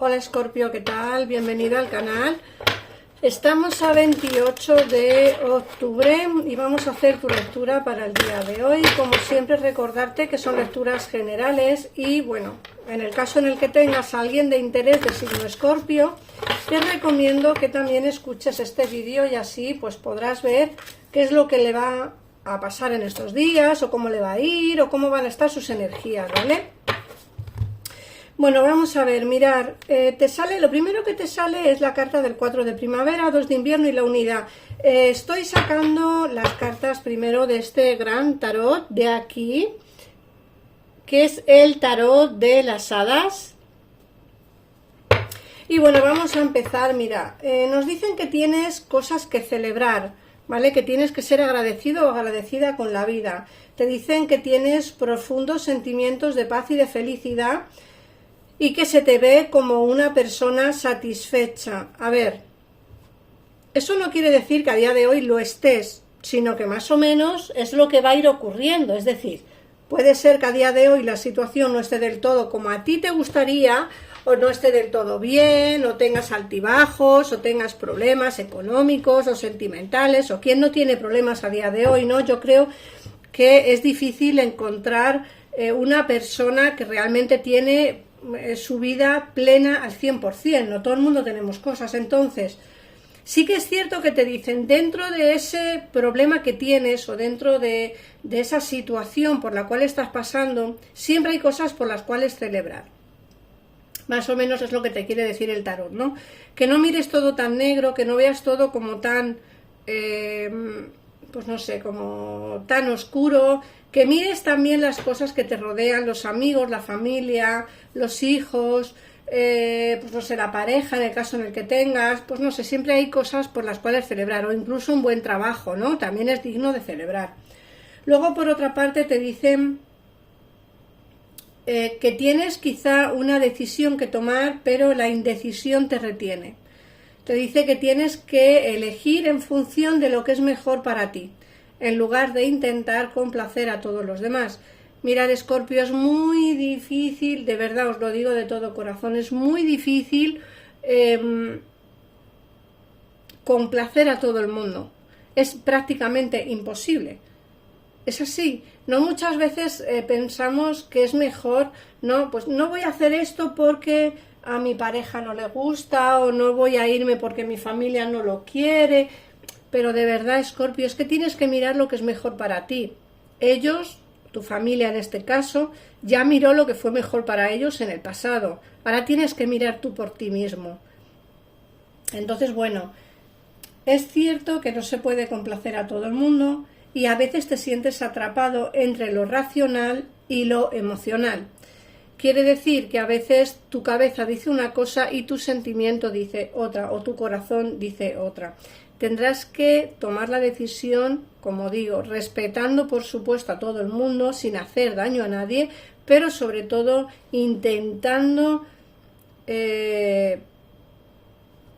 Hola Escorpio, ¿qué tal? Bienvenido al canal. Estamos a 28 de octubre y vamos a hacer tu lectura para el día de hoy. Como siempre, recordarte que son lecturas generales y bueno, en el caso en el que tengas a alguien de interés de signo Escorpio, te recomiendo que también escuches este vídeo y así pues podrás ver qué es lo que le va a pasar en estos días, o cómo le va a ir, o cómo van a estar sus energías, ¿vale? Bueno, vamos a ver, mirar, lo primero que te sale es la carta del 4 de primavera, 2 de invierno y la unidad. Estoy sacando las cartas primero de este gran tarot de aquí, que es el tarot de las hadas. Y bueno, vamos a empezar, mira, nos dicen que tienes cosas que celebrar, ¿vale? Que tienes que ser agradecido o agradecida con la vida. Te dicen que tienes profundos sentimientos de paz y de felicidad, y que se te ve como una persona satisfecha. A ver, eso no quiere decir que a día de hoy lo estés, sino que más o menos es lo que va a ir ocurriendo. Es decir, puede ser que a día de hoy la situación no esté del todo como a ti te gustaría, o no esté del todo bien, o tengas altibajos, o tengas problemas económicos o sentimentales, o quien no tiene problemas a día de hoy, ¿no? Yo creo que es difícil encontrar una persona que realmente tiene su vida plena al 100%, no todo el mundo tenemos cosas. Entonces sí que es cierto que te dicen, dentro de ese problema que tienes o dentro de esa situación por la cual estás pasando, siempre hay cosas por las cuales celebrar. Más o menos es lo que te quiere decir el tarot, ¿no? Que no mires todo tan negro, que no veas todo como tan pues no sé, como tan oscuro, que mires también las cosas que te rodean, los amigos, la familia, los hijos, pues no sé, la pareja en el caso en el que tengas, pues no sé, siempre hay cosas por las cuales celebrar, o incluso un buen trabajo, ¿no? También es digno de celebrar. Luego, por otra parte, te dicen que tienes quizá una decisión que tomar, pero la indecisión te retiene. Te dice que tienes que elegir en función de lo que es mejor para ti, en lugar de intentar complacer a todos los demás. Mirad, Escorpio, es muy difícil, de verdad os lo digo de todo corazón, es muy difícil complacer a todo el mundo. Es prácticamente imposible. Es así. No muchas veces pensamos que es mejor, no, pues no voy a hacer esto porque a mi pareja no le gusta, o no voy a irme porque mi familia no lo quiere. Pero de verdad, Escorpio, es que tienes que mirar lo que es mejor para ti. Ellos, tu familia en este caso, ya miró lo que fue mejor para ellos en el pasado. Ahora tienes que mirar tú por ti mismo. Entonces, bueno, es cierto que no se puede complacer a todo el mundo y a veces te sientes atrapado entre lo racional y lo emocional. Quiere decir que a veces tu cabeza dice una cosa y tu sentimiento dice otra, o tu corazón dice otra. Tendrás que tomar la decisión, como digo, respetando por supuesto a todo el mundo, sin hacer daño a nadie, pero sobre todo intentando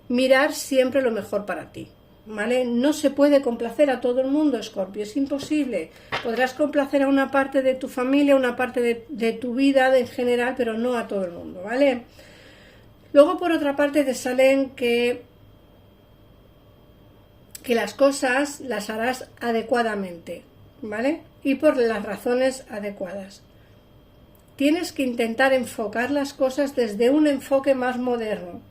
mirar siempre lo mejor para ti, ¿vale? No se puede complacer a todo el mundo, Escorpio, es imposible. Podrás complacer a una parte de tu familia, una parte de tu vida en general, pero no a todo el mundo, ¿vale? Luego, por otra parte, te salen que las cosas las harás adecuadamente, ¿vale? Y por las razones adecuadas. Tienes que intentar enfocar las cosas desde un enfoque más moderno,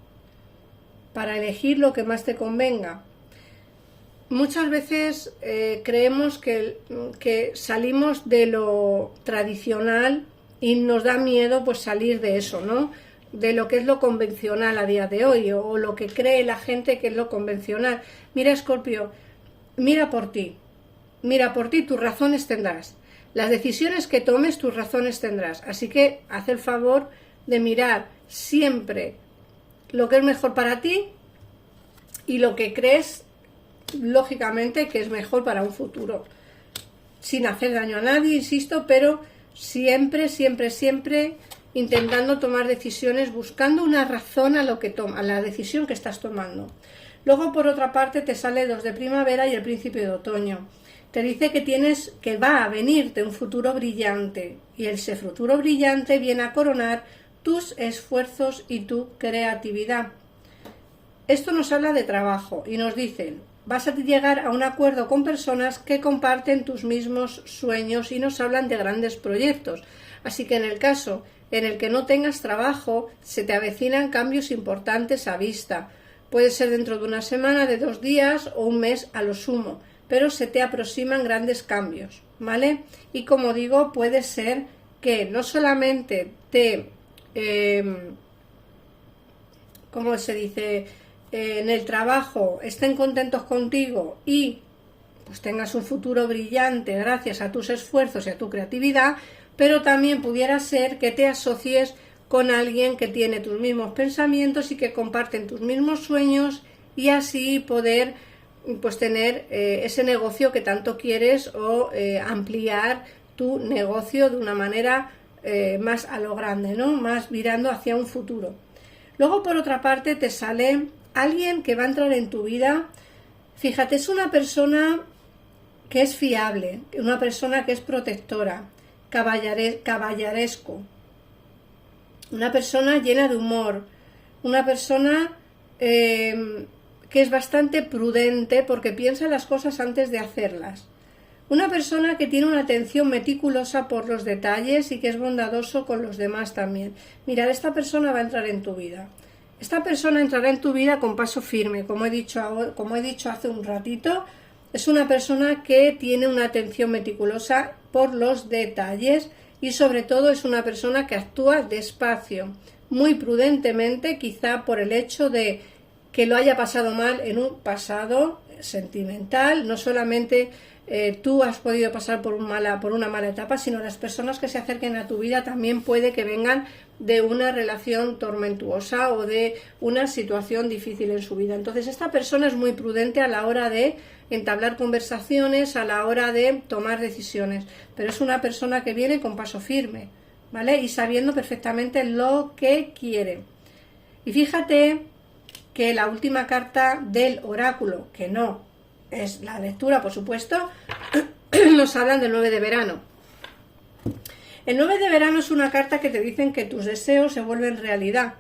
para elegir lo que más te convenga. Muchas veces creemos que salimos de lo tradicional y nos da miedo pues salir de eso, ¿no? De lo que es lo convencional a día de hoy, o lo que cree la gente que es lo convencional. Mira, Escorpio, mira por ti, tus razones tendrás. Las decisiones que tomes, tus razones tendrás. Así que haz el favor de mirar siempre lo que es mejor para ti y lo que crees lógicamente que es mejor para un futuro, sin hacer daño a nadie, insisto, pero siempre, siempre, siempre intentando tomar decisiones, buscando una razón a lo que a la decisión que estás tomando. Luego, por otra parte, te sale 2 de primavera y el principio de otoño. Te dice que va a venirte un futuro brillante, y ese futuro brillante viene a coronar tus esfuerzos y tu creatividad. Esto nos habla de trabajo y nos dicen, vas a llegar a un acuerdo con personas que comparten tus mismos sueños y nos hablan de grandes proyectos. Así que en el caso en el que no tengas trabajo, se te avecinan cambios importantes a vista. Puede ser dentro de una semana, de 2 días o un mes a lo sumo, pero se te aproximan grandes cambios, ¿vale? Y como digo, puede ser que no solamente ¿cómo se dice? En el trabajo estén contentos contigo y pues tengas un futuro brillante gracias a tus esfuerzos y a tu creatividad, pero también pudiera ser que te asocies con alguien que tiene tus mismos pensamientos y que comparten tus mismos sueños y así poder pues tener ese negocio que tanto quieres o ampliar tu negocio de una manera más a lo grande, ¿no? Más mirando hacia un futuro. Luego, por otra parte, te sale alguien que va a entrar en tu vida. Fíjate, es una persona que es fiable, una persona que es protectora, caballeresco, una persona llena de humor, una persona que es bastante prudente porque piensa las cosas antes de hacerlas, una persona que tiene una atención meticulosa por los detalles y que es bondadoso con los demás también. Mirad, esta persona va a entrar en tu vida. Esta persona entrará en tu vida con paso firme, como he dicho hace un ratito. Es una persona que tiene una atención meticulosa por los detalles y sobre todo es una persona que actúa despacio, muy prudentemente, quizá por el hecho de que lo haya pasado mal en un pasado sentimental. No solamente tú has podido pasar por una mala etapa, sino las personas que se acerquen a tu vida también puede que vengan de una relación tormentuosa o de una situación difícil en su vida. Entonces esta persona es muy prudente a la hora de entablar conversaciones, a la hora de tomar decisiones, pero es una persona que viene con paso firme, ¿vale? Y sabiendo perfectamente lo que quiere. Y fíjate que la última carta del oráculo, que no es la lectura, por supuesto, nos hablan del 9 de verano. El 9 de verano es una carta que te dicen que tus deseos se vuelven realidad,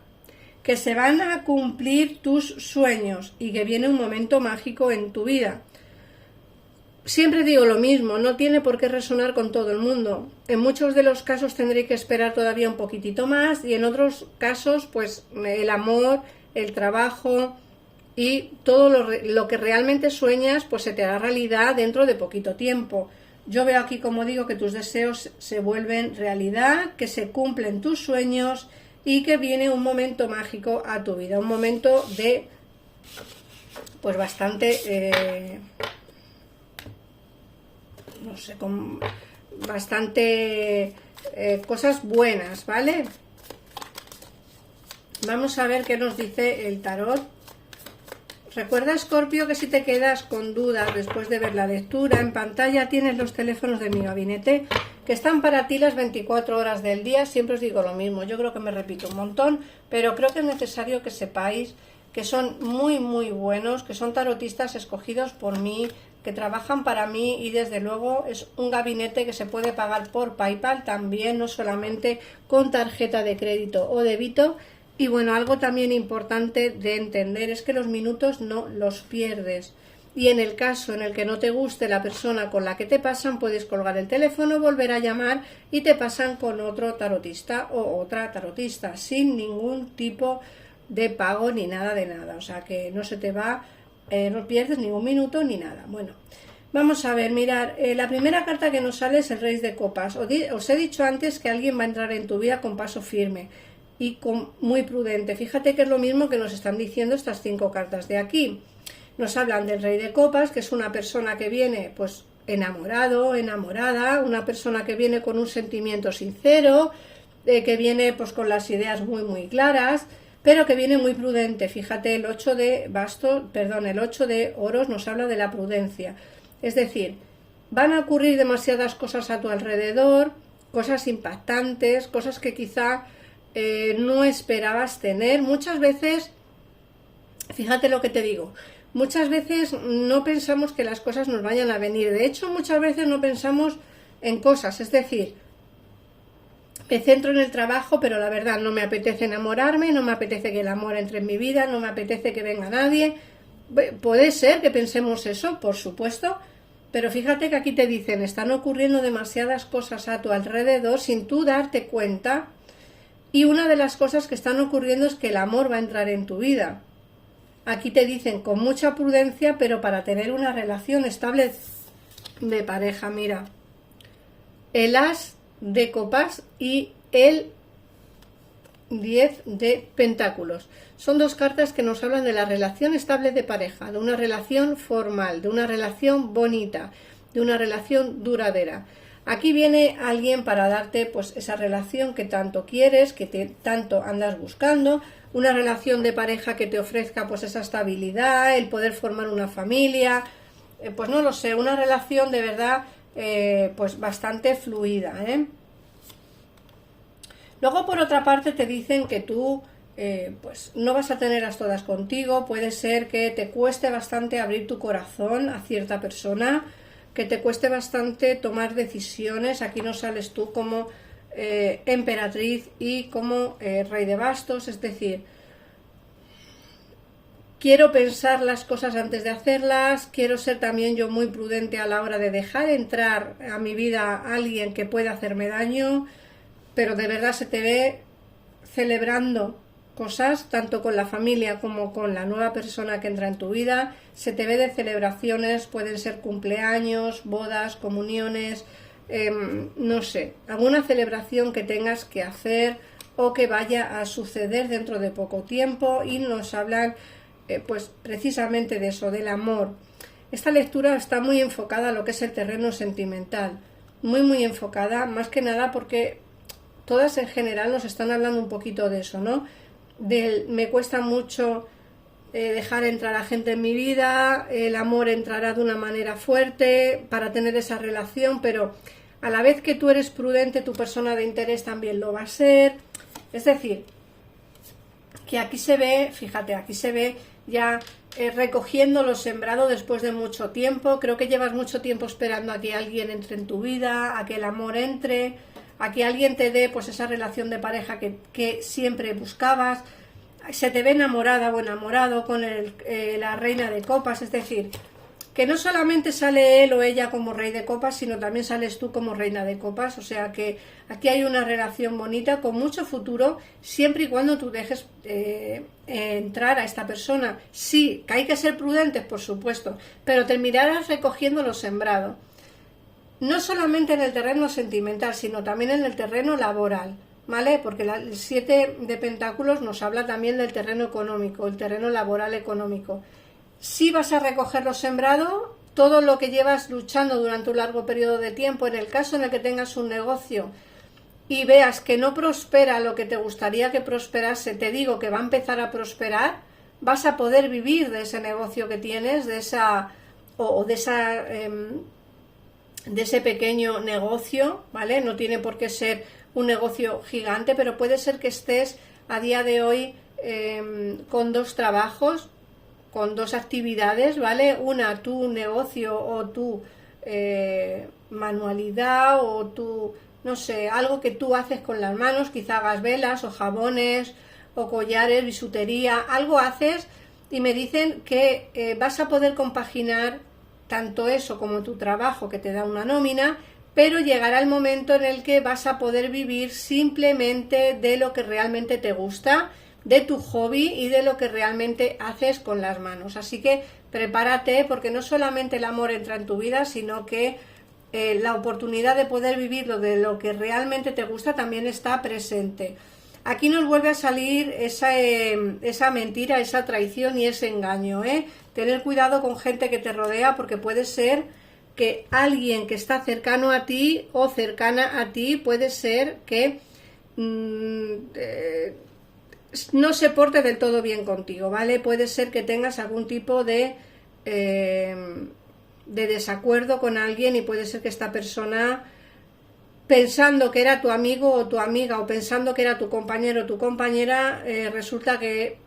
que se van a cumplir tus sueños y que viene un momento mágico en tu vida. Siempre digo lo mismo, no tiene por qué resonar con todo el mundo. En muchos de los casos tendré que esperar todavía un poquitito más y en otros casos pues el amor, el trabajo y todo lo que realmente sueñas pues se te hará realidad dentro de poquito tiempo. Yo veo aquí, como digo, que tus deseos se vuelven realidad, que se cumplen tus sueños y que viene un momento mágico a tu vida, un momento de pues bastante no sé, con bastante cosas buenas, ¿vale? Vamos a ver qué nos dice el tarot. Recuerda, Escorpio, que si te quedas con dudas después de ver la lectura, en pantalla tienes los teléfonos de mi gabinete que están para ti las 24 horas del día. Siempre os digo lo mismo, yo creo que me repito un montón, pero creo que es necesario que sepáis que son muy muy buenos, que son tarotistas escogidos por mí, que trabajan para mí y desde luego es un gabinete que se puede pagar por PayPal también, no solamente con tarjeta de crédito o débito. Y bueno, algo también importante de entender es que los minutos no los pierdes. Y en el caso en el que no te guste la persona con la que te pasan, puedes colgar el teléfono, volver a llamar y te pasan con otro tarotista o otra tarotista, sin ningún tipo de pago ni nada de nada. O sea que no se te va, no pierdes ningún minuto ni nada. Bueno, vamos a ver, mirar, la primera carta que nos sale es el Rey de Copas. Os he dicho antes que alguien va a entrar en tu vida con paso firme y muy prudente. Fíjate que es lo mismo que nos están diciendo estas 5 cartas de aquí. Nos hablan del Rey de Copas, que es una persona que viene pues enamorado, enamorada, una persona que viene con un sentimiento sincero, que viene pues con las ideas muy muy claras, pero que viene muy prudente. Fíjate, el 8 de oros nos habla de la prudencia. Es decir, van a ocurrir demasiadas cosas a tu alrededor, cosas impactantes, cosas que quizá no esperabas tener. Muchas veces, fíjate lo que te digo, muchas veces no pensamos que las cosas nos vayan a venir. De hecho, muchas veces no pensamos en cosas. Es decir, me centro en el trabajo, pero la verdad no me apetece enamorarme, no me apetece que el amor entre en mi vida, no me apetece que venga nadie. Puede ser que pensemos eso, por supuesto, pero fíjate que aquí te dicen, están ocurriendo demasiadas cosas a tu alrededor sin tú darte cuenta, y una de las cosas que están ocurriendo es que el amor va a entrar en tu vida. Aquí te dicen con mucha prudencia, pero para tener una relación estable de pareja. Mira, el as de copas y el 10 de pentáculos. Son dos cartas que nos hablan de la relación estable de pareja, de una relación formal, de una relación bonita, de una relación duradera. Aquí viene alguien para darte pues esa relación que tanto quieres, que tanto andas buscando, una relación de pareja que te ofrezca pues esa estabilidad, el poder formar una familia, pues no lo sé, una relación de verdad pues bastante fluida, Luego por otra parte te dicen que tú pues no vas a tenerlas todas contigo, puede ser que te cueste bastante abrir tu corazón a cierta persona, que te cueste bastante tomar decisiones. Aquí no sales tú como emperatriz y como rey de bastos, es decir, quiero pensar las cosas antes de hacerlas, quiero ser también yo muy prudente a la hora de dejar entrar a mi vida a alguien que pueda hacerme daño, pero de verdad se te ve celebrando cosas, tanto con la familia como con la nueva persona que entra en tu vida. Se te ve de celebraciones, pueden ser cumpleaños, bodas, comuniones, no sé, alguna celebración que tengas que hacer o que vaya a suceder dentro de poco tiempo, y nos hablan pues precisamente de eso, del amor. Esta lectura está muy enfocada a lo que es el terreno sentimental, muy enfocada, más que nada porque todas en general nos están hablando un poquito de eso, ¿no? Me cuesta mucho dejar entrar a gente en mi vida, el amor entrará de una manera fuerte para tener esa relación, pero a la vez que tú eres prudente, tu persona de interés también lo va a ser. Es decir, que aquí se ve, fíjate, aquí se ve ya recogiendo lo sembrado después de mucho tiempo. Creo que llevas mucho tiempo esperando a que alguien entre en tu vida, a que el amor entre, a que alguien te dé pues esa relación de pareja que siempre buscabas. Se te ve enamorada o enamorado con la reina de copas, es decir, que no solamente sale él o ella como rey de copas, sino también sales tú como reina de copas. O sea que aquí hay una relación bonita con mucho futuro, siempre y cuando tú dejes entrar a esta persona. Sí, que hay que ser prudentes, por supuesto, pero terminarás recogiendo lo sembrado. No solamente en el terreno sentimental, sino también en el terreno laboral, ¿vale? Porque el 7 de pentáculos nos habla también del terreno económico, el terreno laboral económico. Si vas a recoger lo sembrado, todo lo que llevas luchando durante un largo periodo de tiempo, en el caso en el que tengas un negocio y veas que no prospera lo que te gustaría que prosperase, te digo que va a empezar a prosperar, vas a poder vivir de ese negocio que tienes, de ese pequeño negocio, ¿vale? No tiene por qué ser un negocio gigante, pero puede ser que estés a día de hoy con dos trabajos, con dos actividades, ¿vale? Una, tu negocio o tu manualidad o tu, no sé, algo que tú haces con las manos, quizá hagas velas o jabones o collares, bisutería, algo haces, y me dicen que vas a poder compaginar tanto eso como tu trabajo que te da una nómina, pero llegará el momento en el que vas a poder vivir simplemente de lo que realmente te gusta, de tu hobby y de lo que realmente haces con las manos. Así que prepárate, porque no solamente el amor entra en tu vida, sino que la oportunidad de poder vivirlo de lo que realmente te gusta también está presente. Aquí nos vuelve a salir esa mentira, esa traición y ese engaño, Tener cuidado con gente que te rodea, porque puede ser que alguien que está cercano a ti o cercana a ti puede ser que no se porte del todo bien contigo, ¿vale? Puede ser que tengas algún tipo de desacuerdo con alguien, y puede ser que esta persona, pensando que era tu amigo o tu amiga, o pensando que era tu compañero o tu compañera, resulta que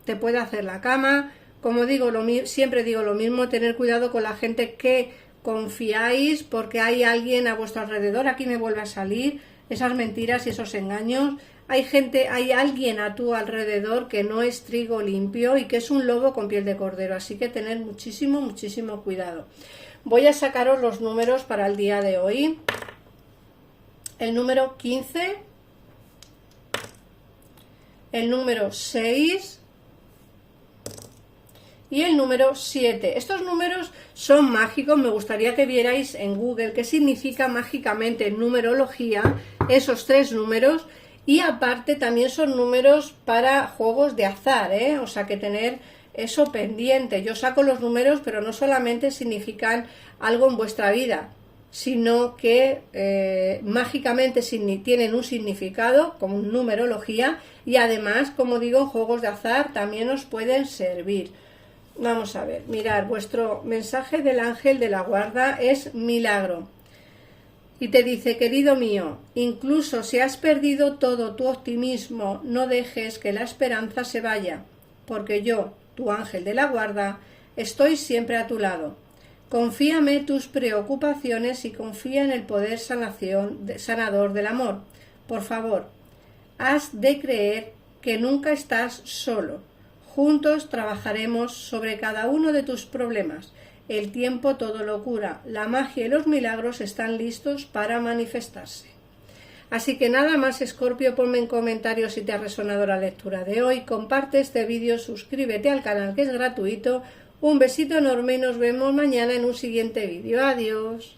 te puede hacer la cama. Como digo, siempre digo lo mismo, tener cuidado con la gente que confiáis, porque hay alguien a vuestro alrededor. Aquí me vuelve a salir esas mentiras y esos engaños. Hay gente, hay alguien a tu alrededor que no es trigo limpio y que es un lobo con piel de cordero, así que tener muchísimo, muchísimo cuidado. Voy a sacaros los números para el día de hoy. El número 15, el número 6 y el número 7. Estos números son mágicos, me gustaría que vierais en Google qué significa mágicamente en numerología esos tres números. Y aparte también son números para juegos de azar, o sea que tener eso pendiente. Yo saco los números, pero no solamente significan algo en vuestra vida, sino que mágicamente tienen un significado como numerología y además, como digo, en juegos de azar también os pueden servir. Vamos a ver, mirad, vuestro mensaje del ángel de la guarda es milagro. Y te dice, querido mío, incluso si has perdido todo tu optimismo, no dejes que la esperanza se vaya, porque yo, tu ángel de la guarda, estoy siempre a tu lado. Confíame tus preocupaciones y confía en el poder sanador del amor. Por favor, has de creer que nunca estás solo. Juntos trabajaremos sobre cada uno de tus problemas. El tiempo todo lo cura, la magia y los milagros están listos para manifestarse. Así que nada más, Escorpio, ponme en comentarios si te ha resonado la lectura de hoy, comparte este vídeo, suscríbete al canal que es gratuito, un besito enorme y nos vemos mañana en un siguiente vídeo. Adiós.